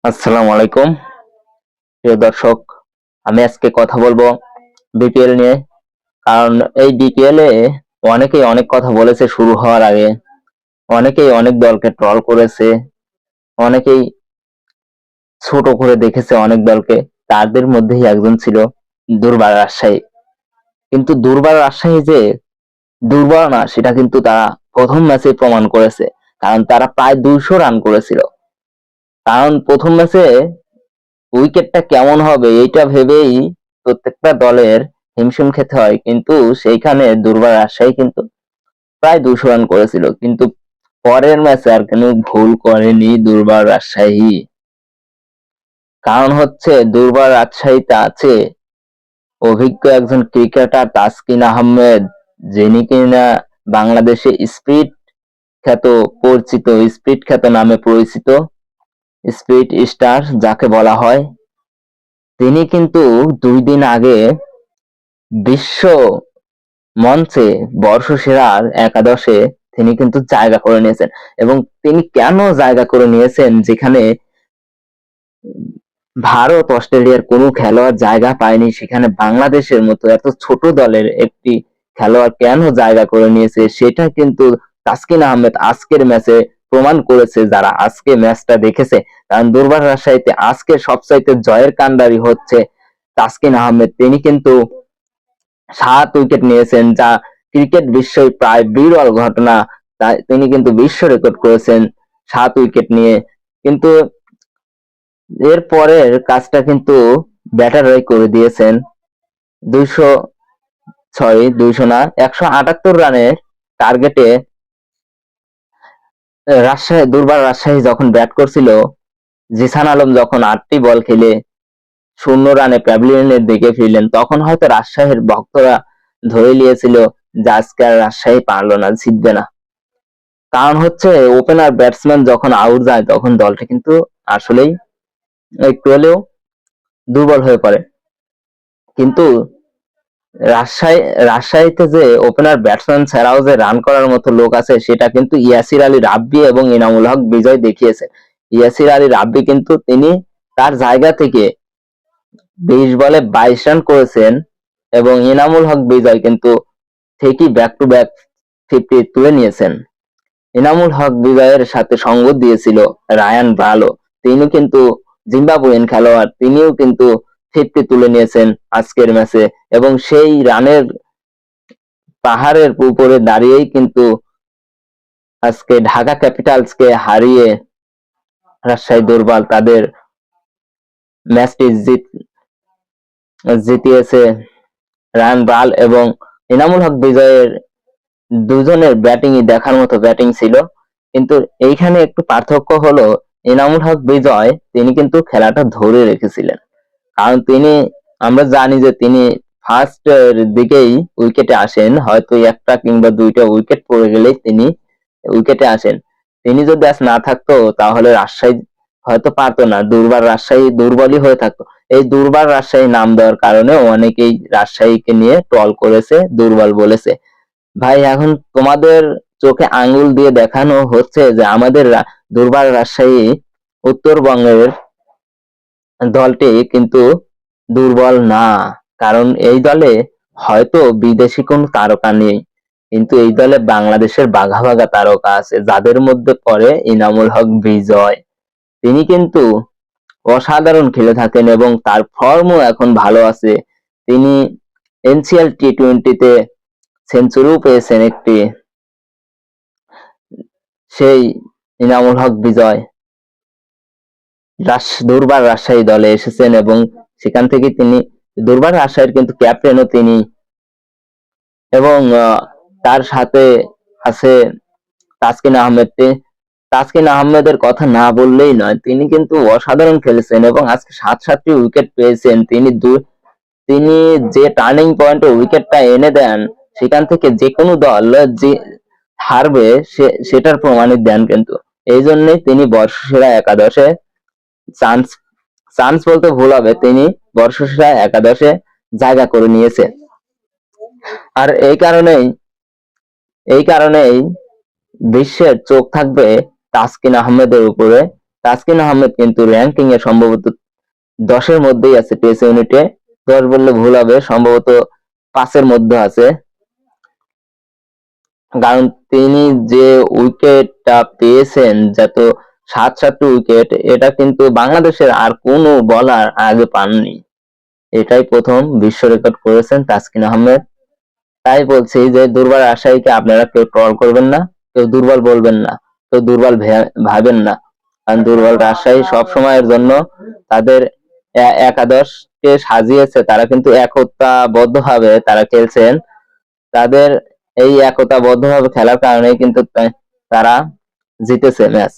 আসসালামু আলাইকুম প্রিয় দর্শক। আমি আজকে কথা বলবো বিপিএল নিয়ে। কারণ এই বিপিএল এ অনেকেই অনেক কথা বলেছে শুরু হওয়ার আগে। অনেকেই অনেক দলকে ট্রল করেছে, অনেকেই ছোট করে দেখেছে অনেক দলকে। তাদের মধ্যেই একজন ছিল দুর্বার রাজশাহী। কিন্তু দুর্বার রাজশাহী যে দুর্বল না সেটা কিন্তু তারা প্রথম ম্যাচে প্রমাণ করেছে। কারণ তারা প্রায় 200 রান করেছিল। কারণ প্রথম ম্যাচে উইকেটটা কেমন হবে এইটা ভেবেই প্রত্যেকটা দলের হিমশিম খেতে হয়, কিন্তু সেইখানে দুর্বার রাজশাহী কিন্তু প্রায় 200 রান করেছিল। কিন্তু পরের ম্যাচে আর কেন ভুল করেনি দুর্বার রাজশাহী। কারণ হচ্ছে দুর্বার রাজশাহীতে আছে অভিজ্ঞ একজন ক্রিকেটার তাসকিন আহমেদ, যিনি কিনা বাংলাদেশে খ্যাত পরিচিত স্পিড খ্যাত নামে পরিচিত, স্পিড স্টার যাকে বলা হয়। তিনি কিন্তু 2 দিন আগে বিশ্ব মঞ্চে বর্ষসেরার একাদশে তিনি কিন্তু জায়গা করে নিয়েছেন। এবং তিনি কেন জায়গা করে নিয়েছেন, যেখানে ভারত অস্ট্রেলিয়ার কোনো খেলোয়াড় জায়গা পায়নি, সেখানে বাংলাদেশের মতো এত ছোট দলের একটি খেলোয়াড় কেন জায়গা করে নিয়েছে সেটা কিন্তু তাসকিন আহমেদ আজকের ম্যাচে প্রমাণ করেছে, যারা আজকে ম্যাচটা দেখেছে। কারণ দুর্বার রাজশাহীতে আজকে সবচাইতে জয়ের কান্ডারি হচ্ছে তাসকিন আহমেদ। তিনি কিন্তু 7 উইকেট নিয়েছেন, যা ক্রিকেট বিশ্বের প্রায় বিরল ঘটনা। তিনি কিন্তু বিশ্ব রেকর্ড করেছেন 7 উইকেট নিয়ে। কিন্তু এর পরের কাজটা কিন্তু ব্যাটাররাই করে দিয়েছেন। 200 না 178 রানের টার্গেটে দুর্বার রাজশাহী যখন ব্যাট করছিল, জিসান আলম যখন 8টি বল খেলে 0 রানে প্যাভিলিয়নের দিকে ফিরলেন, তখন হয়তো রাজশাহীর ভক্তরা ধরে নিয়েছিল যে আজকে আর রাজশাহী পারলো না, জিতবে না। কারণ হচ্ছে ওপেনার ব্যাটসম্যান যখন আউট যায় তখন দলটা কিন্তু আসলেই একটু হলেও দুর্বল হয়ে পড়ে। কিন্তু রাজশাহীতে যে ওপেনার ব্যাটসম্যান ছাড়াও যে রান করার মতো লোক আছে, সেটা কিন্তু ইয়াসির আলী রাব্বি এবং ইনামুল হক বিজয় দেখিয়েছে। ইয়াসির আলী রাব্বি কিন্তু তিনি তার জায়গা থেকে 20 বলে 22 রান করেছেন, এবং ইনামুল হক বিজয় কিন্তু ঠিকই ব্যাক টু ব্যাক 50 তুলে নিয়েছেন। ইনামুল হক বিজয়ের সাথে সঙ্গ দিয়েছিল রায়ান ব্রালো। তিনি কিন্তু জিম্বাবুয়েন খেলোয়াড়, তিনিও কিন্তু 50 তুলে নিয়েছেন আজকের ম্যাচে। এবং সেই রানের পাহাড়ের উপরে দাঁড়িয়েই কিন্তু আজকে ঢাকা ক্যাপিটালসকে হারিয়ে রাজশাহী দুর্বল তাদের ম্যাচটি জিতিয়েছে। রায়ান ব্রাল এবং ইনামুল হক বিজয়ের দুজনের ব্যাটিংই দেখার মতো ব্যাটিং ছিল। কিন্তু এইখানে একটু পার্থক্য হলো, ইনামুল হক বিজয় তিনি কিন্তু খেলাটা ধরে রেখেছিলেন। কারণ আমরা জানি যে তিনি ফার্স্ট এর দিকেই উইকেটে আসেন, হয়তো একটা কিংবা দুইটা উইকেট পড়ে গেলেই তিনি উইকেটে আসেন। তিনি যদি আজ না থাকতো তাহলে রাজশাহী হয়তো পারতো না, দুর্বার রাজশাহী দুর্বলই হয়ে থাকতো। এই দুর্বার রাজশাহী নাম দেওয়ার কারণে অনেকেই রাজশাহীকে নিয়ে ট্রল করেছে, দুর্বল বলেছে। ভাই, এখন তোমাদের চোখে আঙ্গুল দিয়ে দেখানো হচ্ছে যে আমাদের দুর্বার রাজশাহী উত্তরবঙ্গের দলটি কিন্তু দুর্বল না। কারণ এই দলে হয়তো বিদেশি কোন তারকা নেই, কিন্তু এই দলে বাংলাদেশের বাঘা বাঘা তারকা আছে, যাদের মধ্যে পড়ে ইনামুল হক বিজয়। তিনি কিন্তু অসাধারণ খেলে থাকেন এবং তার ফর্মও এখন ভালো আছে। তিনি এনসিএল টি-20-তে সেঞ্চুরিও পেয়েছেন একটি। সেই ইনামুল হক বিজয় দুর্বার রাজশাহী দলে এসেছেন এবং সেখান থেকে তিনি দুর্বার রাজশাহীর কিন্তু ক্যাপ্টেনও তিনি। এবং তার সাথে আছে তাসকিন আহমেদ। তাসকিন আহমেদের কথা না বললেই নয়, তিনি কিন্তু অসাধারণ খেলেছেন এবং আজকে 7-7টি উইকেট পেয়েছেন। তিনি যে টার্নিং পয়েন্টে উইকেটটা এনে দেন, সেখান থেকে যে কোনো দল যে হারবে সেটার প্রমাণই দেন। কিন্তু এই জন্যই তিনি বর্ষসেরা একাদশে চান্স চান্স বলতে ভুল হবে, তিনি বর্ষসেরা একাদশে জায়গা করে নিয়েছে। আর এই কারণেই বিশ্বের চোখ থাকবে তাসকিন আহমেদের উপরে। তাসকিন আহমেদ কিন্তু র্যাঙ্কিং এ সম্ভবত 10-এর মধ্যেই আছে, টেস্ট ইউনিটে 10 বললে ভুল হবে, সম্ভবত 5-এর মধ্যে আছে। কারণ তিনি যে উইকেটটা পেয়েছেন, যত 7 উইকেট, এটা কিন্তু বাংলাদেশের আর কোনো বলার আগে পাননি। এটাই প্রথম বিশ্ব রেকর্ড করেছেন তাসকিন আহমেদ। তাই বলছি যে দুর্বল রাজশাহীকে আপনারা কেউ ট্রল করবেন না, কেউ দুর্বল বলবেন না, কেউ দুর্বল ভাবেন না। কারণ দুর্বল রাজশাহী সব সময়ের জন্য তাদের একাদশকে সাজিয়েছে, তারা কিন্তু একতাবদ্ধভাবে তারা খেলছেন। তাদের এই একতাবদ্ধভাবে খেলার কারণেই কিন্তু তারা জিতেছে ম্যাচ।